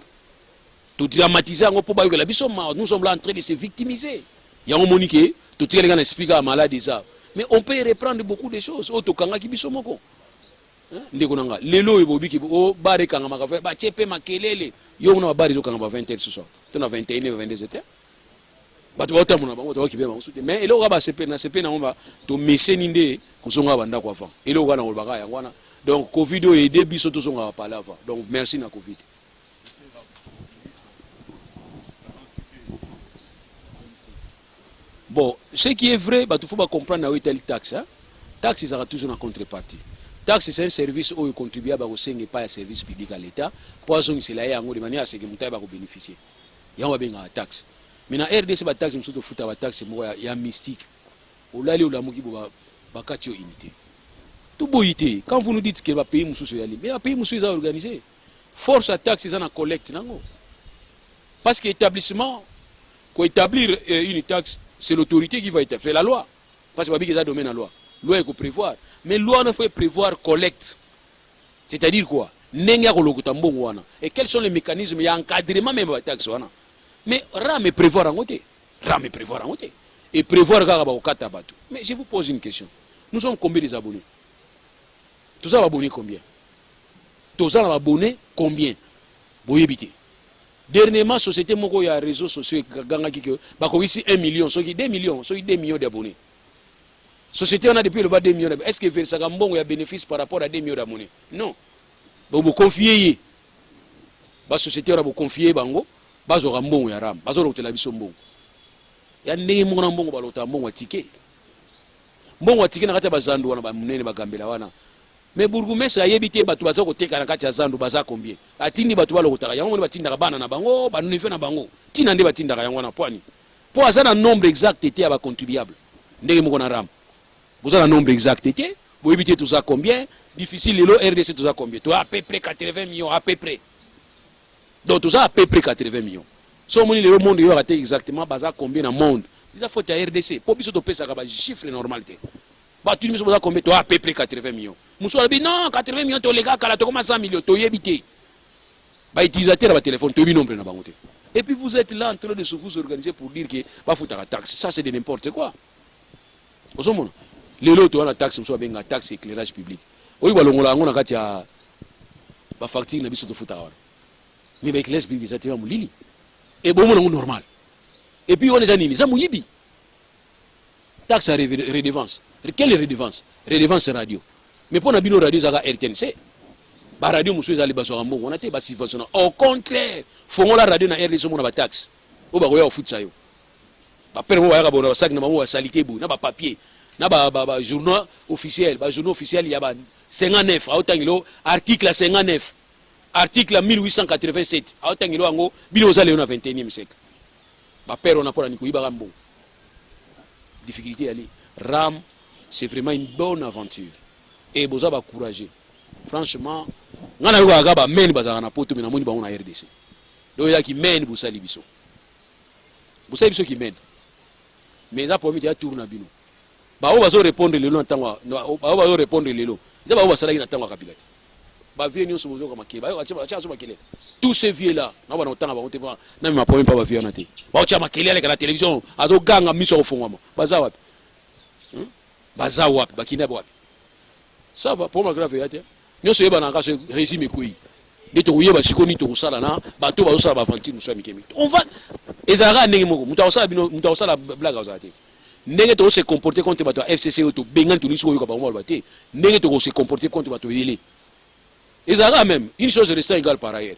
Tout dramatiser en pour que la biso nous sommes là en train de se victimiser. Il y a un monique, tout les gens expliquent à malade ça. Mais on peut reprendre beaucoup de choses. Auto kanga ki biso moko. Ndeko nanga lelo ebobi ki o bare kanga maka ba chepe makelele. Yo na bare zo kanga ba 20h ce soir. Tona 21h 22h. Ba to ota mona bango to ki be bango sute. Mais elo ba sepe na on va to meseni nde kozonga banda kwa fa. Elo ga na olbaka ya ngwana. Donc Covid o aidé biso to zonga pa là va. Donc merci na Covid. Bon, ce qui est vrai, il faut comprendre que la taxe. Taxe, ça a toujours une contrepartie. Taxe, c'est un service où il contribue à pas un service public à l'État. Pour ça, c'est là de manière à ce que les gens bénéficier. Il y a une taxe. Mais dans la RDC, la taxe, la taxe, il y a mystique. Il y a une unité. Tout boité. Quand vous nous dites que le pays mais le pays est organisé. Force à taxe, c'est une collecte. Parce que l'établissement, pour établir une taxe, c'est l'autorité qui va établir. C'est la loi. Parce que c'est un domaine à la loi. La loi, il faut prévoir. Mais la loi, il faut prévoir collecte. C'est-à-dire quoi? Et quels sont les mécanismes? Il y a un encadrement même de la taxe. Mais rame prévoir en côté. Rame prévoir en côté. Et prévoir au katabatou. Mais je vous pose une question. Nous sommes combien des abonnés? Tous ça abonnés combien? Tous ça abonnés combien? Vous évitez. Dernièrement, société moko ya réseaux sociaux ganga qui ba ko ici 1 million, so 2 millions, so 2 millions d'abonnés. Société on a depuis le bas 2 millions. Est-ce que versa gambongo ya bénéfice par rapport à 2 millions d'abonnés? Non. Ba vous confier ba société on a vous confier bango, ba zo gambongo ya ram, ba zo lotela biso mbongo. Ya ndenge mona mbongo ba lota mbongo ticket. Mbongo ticket na kati ba zandu wana ba munene ba gambela wana. Mais bourgmestre a yebité batu baza koteka na kati ya zandu baza combien atindi batu balo kotaka yango batinda bana na bango ba nife na bango tina nde batinda yango na poani po azana nombre exact était aba contribuable ndenge moko na ram vous avez un nombre exact était vous yebité tout ça combien difficile lelo RDC tout ça combien toi à peu près 80 millions à peu près donc tout ça à peu près 80 millions so moni le monde yo raté exactement baza combien dans monde ça faut à RDC pour biso to pesa ka ba chiffre normalité bah tu me dis combien toi à peu près 80 millions. Moussa dit non 80 millions les gars quand tu commences 100 millions tu éviter. Bah utilisateur à téléphone tu nombre na bangote. Et puis vous êtes là en train de vous organiser pour dire que bah faut ta taxe. Ça c'est de n'importe quoi. Au moment les lots tu la taxe soit bien la taxe éclairage public. Oui balongola ngona kati ya ba facture na biso to futa wana. Mais ba éclairage public ça te va mulili. Et bon mon normal. Et puis on les anime ça muyibi. Taxe à redevance. Quelle redevance? Redevance radio. Mais pour nous radio ça RTNC. Ba radio monsieur zali baso rambo on a été ba subventionné. Au contraire, faut la radio na RDC mon ba taxe. O ba koya foot ça yo. Ba permo ba ka bona sac na ba salité bu na ba papier. Na ba journal officiel, ba journal officiel ya ba 59 a otangilo article 59. Article 1887 a otangilo ngo bino zali na 21e siècle. Ba perro na pona ni ko iba rambo. Difficulté ali. Ram, c'est vraiment une bonne aventure. Et vous avez courageux. Franchement, on a eu un men bazana poto mais on a RDC. Donc il y a qui mène vous savez biso. Vous savez biso qui mène. Mais ça pour moi il y a tourner bino. Ba on va répondre le long temps. On va répondre le long. Ça va ça là na temps kapilati. Ba vieux nous sommes comme makeba. Ba cha makele. Tous ces vieux là, na ba na temps ba on te va na ma problème pas ba vieux na te. Ba cha makele avec la télévision, ado ganga miso ofungwa. Baza wapi? Baza wapi? Bakina wapi? Ça va pour ma grave yate. Nous sommes dans un régime qui est to yeba sikoni to sala na bato ba sala ba fantine so mikemi. On va ezara ndenge moko muta sala blague ozate. Ndenge to se comporter contre bato FCC to bengan to liso ko ba mo bate. Ndenge to se comporter contre bato yele. Ezara même une chose reste égale par ailleurs.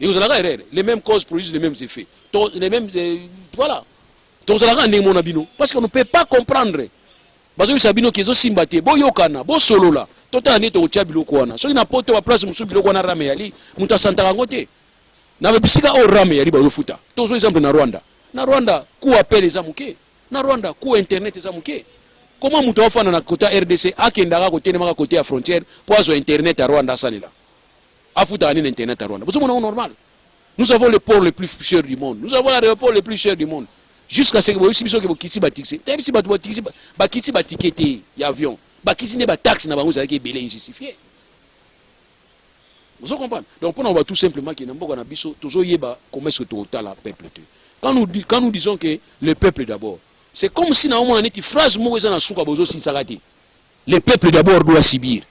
Et vous allez les mêmes causes produisent les mêmes effets. Les mêmes voilà. Donc ça la ndenge mon abino parce qu'on ne peut pas comprendre. Bazo sabino kezo simbate boyokana bo solola tota ni to chabilo kwana so ina poto wa place musubilo kwana rame yali muta santaka ngote na babisika o rame yali bazo futa tozo exemple na Rwanda ku appel za muke na Rwanda ku internet za muke comment muta ofana na kota RDC akendaka kote ne maka kote ya frontière poazo internet à Rwanda salila afuta ni internet à Rwanda bozo mona normal. Nous avons le port le plus cher du monde, nous avons l'aéroport le plus cher du monde. Jusqu'à ce que vous puissiez batixer. T'as vu si vous batixer, batixer ticket avion. bakisi ne ba taxe na bango za ki belé injustifié. Vous comprenez? Donc pour nous tout simplement que n'importe na biso toujours yeba comment est-ce que tu as la peuple. Quand nous disons que le peuple d'abord, c'est comme si na on une phrase mo eza na suka bozo si sakati. Le peuple d'abord doit subir.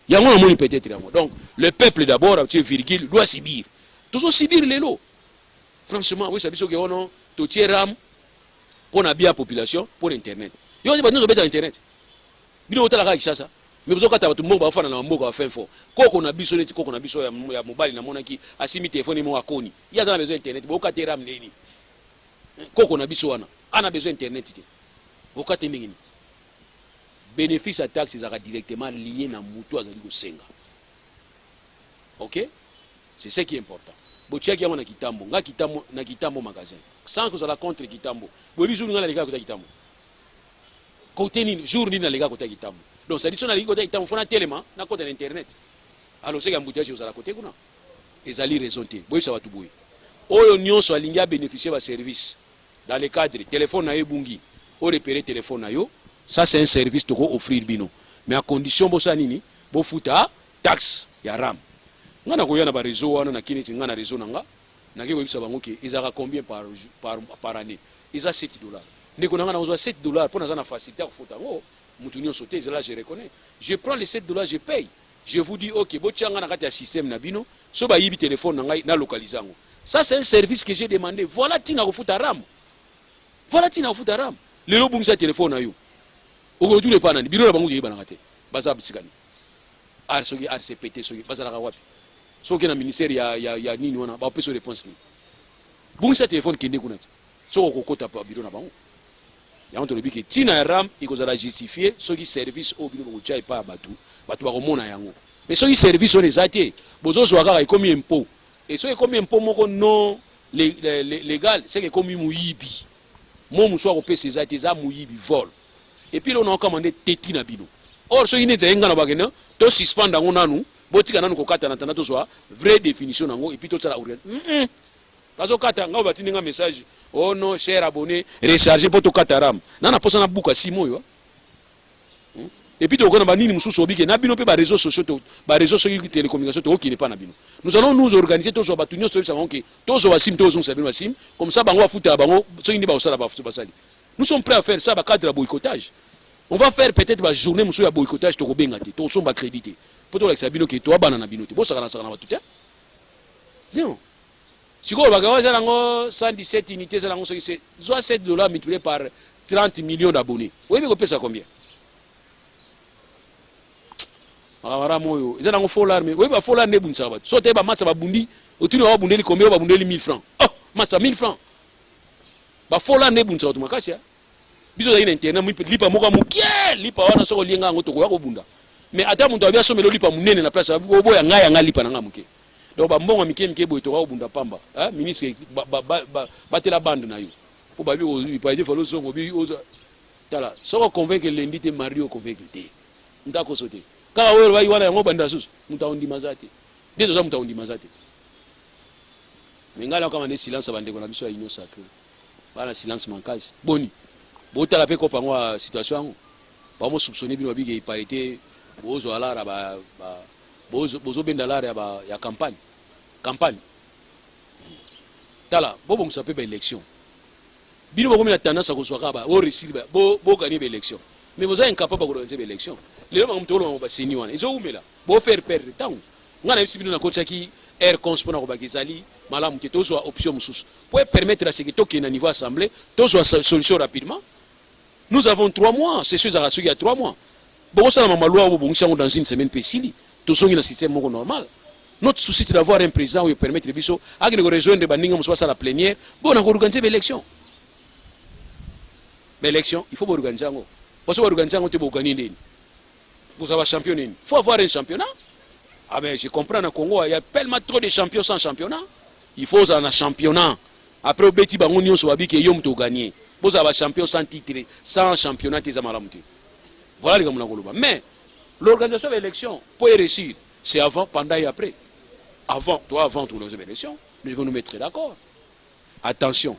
Il y a un moment peut-être. Donc le peuple d'abord, virgule, doit subir. Toujours subir les lots. Franchement, oui, ça veut dire que on a tout ram pour la bien population pour internet. Yo c'est pas nous obéir internet. Bino otala ka kishasa. Mais vous okata batu mboka bafana na mboka ba fin fort. Koko na biso neti koko na biso ya mobile na monaki asimi téléphone mo akoni. Ya za na besoin internet, boka te ram neni. Koko na biso wana. Ana besoin internet te. Boka te mingini. Bénéfice à taxe sera directement lié à Moutou Azali Senga. Ok? C'est ce qui est important. Botiaki na Kitambo, na Kitambo magasin. Sans que ça la contre Kitambo. Boli jour na les gars côté Kitambo. Côté ni jour ni na les gars côté Kitambo. Donc ça dit sur na les côté Kitambo fona tellement na côté internet. Alors c'est qu'embouteillage aux à la côté kuna. Ezali raisonné. Boy ça va tout boy. Oyo nyonso alinga bénéficier va service dans le cadre téléphone na ebungi. O repérer téléphone na yo. Ça c'est un service que offrir bino. Mais à condition bossa nini, bo futa taxe ya RAM. Ngana ko yana ba réseau wana na kini ngana réseau nanga. Na ke webisa bango ke ezaka combien par année? Eza $7. Ndeko nanga na ozo $7 pour na facilité ko futa ngo. Mutu nyo sauter là je reconnais. Je prends les $7, je paye. Je vous dis OK, bo tianga na kati ya système na bino, so ba yibi téléphone nanga na localisango. Ça c'est un service que j'ai demandé. Voilà tina ko futa RAM. Voilà tina ko futa RAM. Le lobung sa téléphone na yo. Aujourd'hui, les panani, biro la bango yeba ngate. Baza bisikani. Arsogi RCPT sogi baza la wapi. Soki na ministère ya nini wana ba peso réponse ni. Bungi sa téléphone kende kunati. Soko kokota pa biro na bango. Ya onto lobi ke tina ram ikozala justifier soki service au biro ko chai pa batu ba komona yango. Mais soki service on ezate bozo zo kaka ekomi impôt. Et soki ekomi impôt moko non légal, c'est que ekomi muyibi. Mo muswa ko pesa ezate za muyibi vol. Et puis là on a commandé teti na bino. Or so ine zenga na bagena to suspend ngo nanu botika nanu ko kata na tana to so vraie définition nango et puis to tsala ourien. Parce que kata nga batini nga message oh non cher abonné recharger pour to kata ram. Na posa na buka 6 mois yo. Et puis to kona ba nini mususu obike na bino pe ba réseaux sociaux to ba réseaux sociaux télécommunication to qui n'est pas na bino. Nous allons nous organiser to so batunyo so ça que to so wasim to so sabino wasim comme ça bango afuta bango so indi ba osala ba futa basali. Nous sommes prêts à faire ça, cadre de boycottage. On va faire peut-être une journée de boycottage, tu sommes accrédité. Pour toi, tu as toi, banana binoté. Bon, ça va tout. Non. Si vous avez 117 unités, c'est $7 multiplié par 30 millions d'abonnés. Vous voyez, vous payez ça combien? Ils ont un faux l'armée. Oui, il faut l'armée. Sautez, massa va bundi. Au tu vas bundi combien? Va bundi 1000 francs. Oh, massa 1000 francs. Ba fola ne bunza otumakasi biso ina internet mu lipa moka mukie lipa wana soko lienga ngo to ko bunda mais ata muntu abia somelo lipa munene na place obo ya ngaya lipa na ngamuke donc ba mbongo mike boy to ko bunda pamba ministre batela bande na yo po ba bi o pa je falo songo bi o tala soko convaincre lundi te mario convaincre te ndako sote kaka wewe wai wana ngo banda susu mutaondi mazate ndeto za mutaondi mazate mengala kama ne silence bande ko na biso ya union sacrée. Voilà silence mancage. Boni. Bota la pe ko pangwa situation. Ba mo soupçonner bino bige parité bozo alara bozo benda lara ya campagne. Campagne. Tala, bobo msape ba élection. Bino ba komina tendance à ko soka ba o réussir ba bo gagner ba élection. Mais vous êtes incapable de organiser ba élection. Les gens mtolo ba seni wana. Ils ont umela. Bo faire perdre temps. Ngana bisi bino na kocha ki air conspona ko ba kezali. Malamu ke tozo option mususu pour permettre à ce que toke na niveau assemblée tozo solution rapidement. Nous avons 3 mois, c'est sûr qu'il y a 3 mois. Bon ça na loi ou bon dans une semaine pesili, tozo ngi na système moko normal. Notre souci c'est d'avoir un président qui permettre les biso à que rejoindre baninga muso sa la plénière, bon na organiser l'élection. L'élection, il faut organiser ngo. Parce que organiser ngo te bo gagner ndeni. Vous avez champion ndeni. Il faut avoir un championnat. Ah ben je comprends au Congo, il y a tellement trop de champions sans championnat. Il faut un championnat. Après, au Beti Bangonio, soit dit que Yom to gagner. Vous avez un champion sans titre, sans championnat, voilà les gars. Mais l'organisation de l'élection, pour y réussir, c'est avant, pendant et après. Avant, toi, avant de l'élection, nous devons nous mettre d'accord. Attention.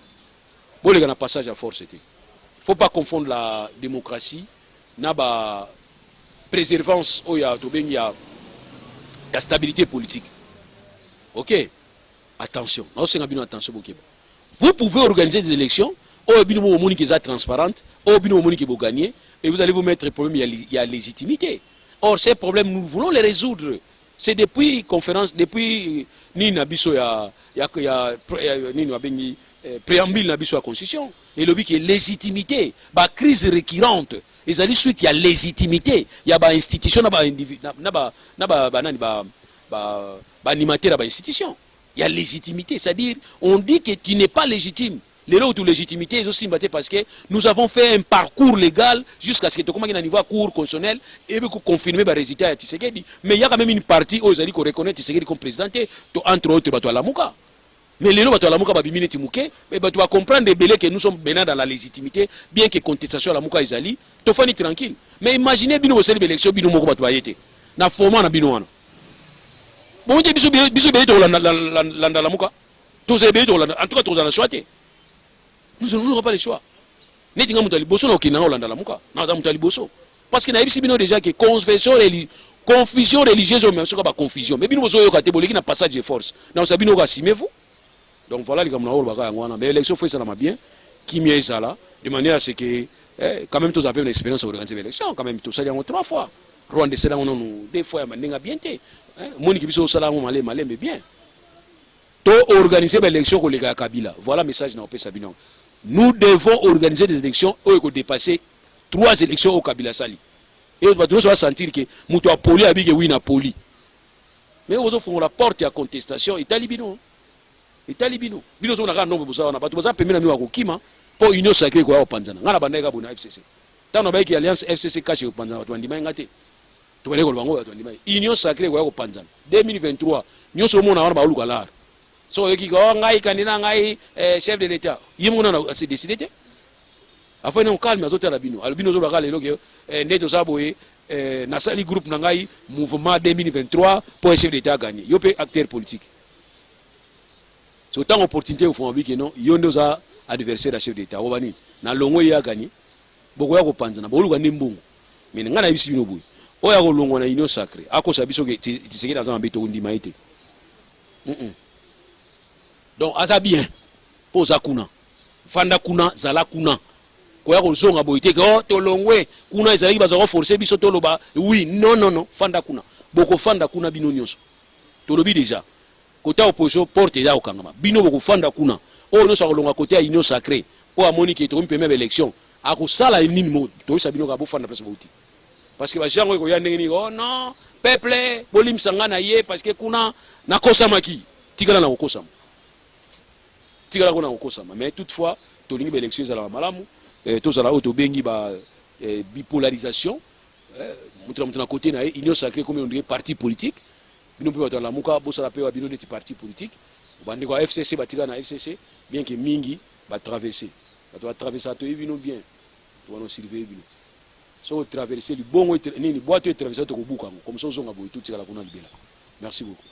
Bon, les gars, on a passage à force. Il ne faut pas confondre la démocratie, préservance il y a stabilité politique. Ok, attention, attention. Vous pouvez organiser des élections qui sont transparentes, qui vont gagner, et vous allez vous mettre le problème, il y a légitimité. Or, ces problèmes, nous voulons les résoudre. C'est depuis conférence, depuis Nina Bisso, il y a préambule de la Constitution. Et le but qui est légitimité, la crise récurrente. Et ça dit suite, il y a légitimité. Il y a une institution, animateur de institution. Il y a légitimité. C'est-à-dire, on dit que tu n'es pas légitime. Les lots de légitimité, ils aussi battent parce que nous avons fait un parcours légal jusqu'à ce que tu commences à niveau cours constitutionnel et que confirmer les résultats à Tshisekedi. Mais il y a quand même une partie où ils ont dit qu'on reconnaît Tshisekedi comme président, entre autres, à la Mouka. Mais les lots à la Mouka, tu vas comprendre que nous sommes maintenant dans la légitimité, bien que contestation à la Mouka Izali, tu fais tranquille. Mais imaginez bien vous avez l'élection, bien vous avez été. Na format na binoana. Bon, tu as biso la Mouka. Tu as en tout cas, tu as choisi. Nous n'aurons pas le choix. Nous avons dit que nous parce que nous avons déjà que confusion religieuse, même si pas confusion. Mais nous avons dit un passage de force. Nous avons dit vous. Donc voilà, les gens mais l'élection fait ça bien. Qui m'y est là, de manière à ce que, quand même, tous avez une expérience d'organiser l'élection. Quand même, tout ça, il y a 3 fois. Rwanda, c'est là où nous, 2 fois, il y a bien été. Mon équipe, c'est là où on allait, mais bien. Tout organiser l'élection pour les gars Kabila. Voilà le message dans le Nous devons organiser des élections où il faut dépasser 3 élections au Kabila Sali. Et on va sentir que nous avons poli avec oui na poli. Mais aux autres, on la porte à contestation. Italie bino. Italie bino. Bino on a un nombre de ça. On a pas tout ça. Permis à nous Kima pour union sacrée quoi au Panzana. On a bandé gabona FCC. Tant on a que alliance FCC caché au Panzana. Tu as dit mais ngate. Tu vas aller au Bango. Tu as dit mais union sacrée quoi au Panzana. 2023. Nous sommes on a un baoulou galar. So qui ngai candidat ngai chef de l'État yimona c'est décidé afin on calme azote la bino albino zo bakale loke neto saboye na sali groupe na ngai mouvement 2023 pour chef d'État gagner yo pe acteur politique so tant opportunité au fond bi que non yondo za adversaire à chef d'État obani na longo ya gagner boko ya ko panzana bolu ga nimbungu mais ngana bisi bino boy oya ko longo na union sacrée akosa biso ke tiseki dans un beto ndima ite donc aza bien pour za kuna fanda kuna zala kuna ko ya ko zonga boyite ko to longwe kuna ezali baza ko forcer biso to loba oui non fanda kuna boko fanda kuna bino nyonso to lobi déjà côté opposition porte ya okangama bino boko fanda kuna o no sa ko longa côté ya union sacrée pour amoni ki to mpeme élection ako sala nini mo to sa bino ka bo fanda place bouti parce que ba jango ko ya ndenge ni oh non peuple bolim sangana ye parce que kuna na kosama ki tikala na kosama mais toutefois, tu as une élection à la malamu, tu as une bipolarisation, tu as côté l'union sacrée comme un parti politique, nous pouvons avoir la mouka, bossa la paix, des partis politiques, FCC, FCC, bien que Mingi va traverser. Tu vas traverser à toi, bien, tu vas nous surveiller. Si tu traverses le bon, tu vas traverser comme ça, tu vas tout. Merci beaucoup.